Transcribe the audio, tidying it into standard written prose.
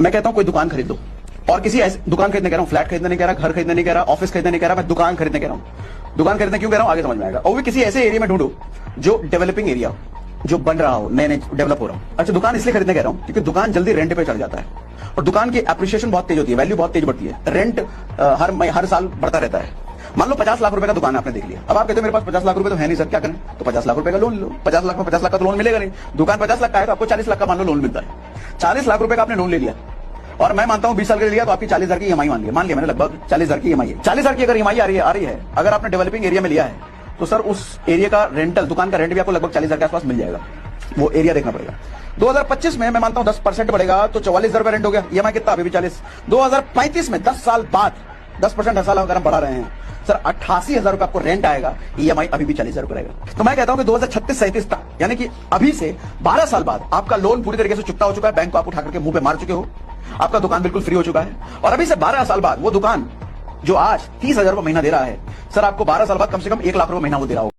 मैं कहता हूं कोई दुकान खरीद लो, और किसी ऐसे दुकान खरीदने कह रहा हूं, फ्लैट खरीदने नहीं कह रहा, घर खरीदने नहीं कह रहा, ऑफिस खरीदने नहीं कह रहा, मैं दुकान खरीदने कह रहा हूं। दुकान खरीदने क्यों कह रहा हूं आगे समझ में आएगा। और भी किसी ऐसे एरिया में ढूंढो जो डेवलपिंग एरिया हो, जो बन रहा हो, नए नए डेवलप हो रहा हो। अच्छा, दुकान इसलिए खरीदने कह रहा हूं क्योंकि दुकान जल्दी रेंट पे चढ़ जाता है और दुकान की एप्रिसिएशन बहुत तेज होती है, वैल्यू बहुत तेज बढ़ती है। रेंट हर साल बढ़ता रहता है। मान लो 50 लाख रुपए का दुकान आपने देख लिया, अब आप कहते हो मेरे पास 50 लाख रुपए तो है नहीं सर, क्या करें? तो 50 लाख रुपए का लोन लो। 50 लाख में 50 लाख का तो लोन मिलेगा नहीं। दुकान 50 लाख का है तो आपको 40 लाख का मान लो लोन मिलता है। 40 लाख रुपए का आपने लोन ले लिया और मैं मानता हूं 20 साल के लिए लिया तो आपकी 40,000 की ईएमआई मान लिया मैंने, लगभग 40,000 की ईएमआई है। 40,000 की अगर ईएमआई आ रही है, अगर आपने डेवलपिंग एरिया में लिया है तो सर उस एरिया का रेंटल, दुकान का रेंट भी आपको लगभग 40,000 के आसपास मिल जाएगा। वो एरिया देखना पड़ेगा। 2025 में मैं मानता हूं 10% बढ़ेगा तो 44,000 रुपए रेंट हो गया। ईएमआई कितना? अभी भी 40। 2035 में 10 साल बाद 10% हर साल अगर हम बढ़ा रहे हैं सर, 88,000 रुपए आपको रेंट आएगा, ईएमआई अभी भी 40,000 रुपए रहेगा। तो मैं कहता हूं कि 2036-37 तक, यानी कि अभी से 12 साल बाद आपका लोन पूरी तरीके से चुकता हो चुका है, बैंक को आप उठा करके मुंह पे मार चुके हो, आपका दुकान बिल्कुल फ्री हो चुका है। और अभी से 12 साल बाद वो दुकान जो आज 30,000 रुपए महीना दे रहा है सर, आपको 12 साल बाद कम से कम 1 लाख रुपए महीना वो दे रहा होगा।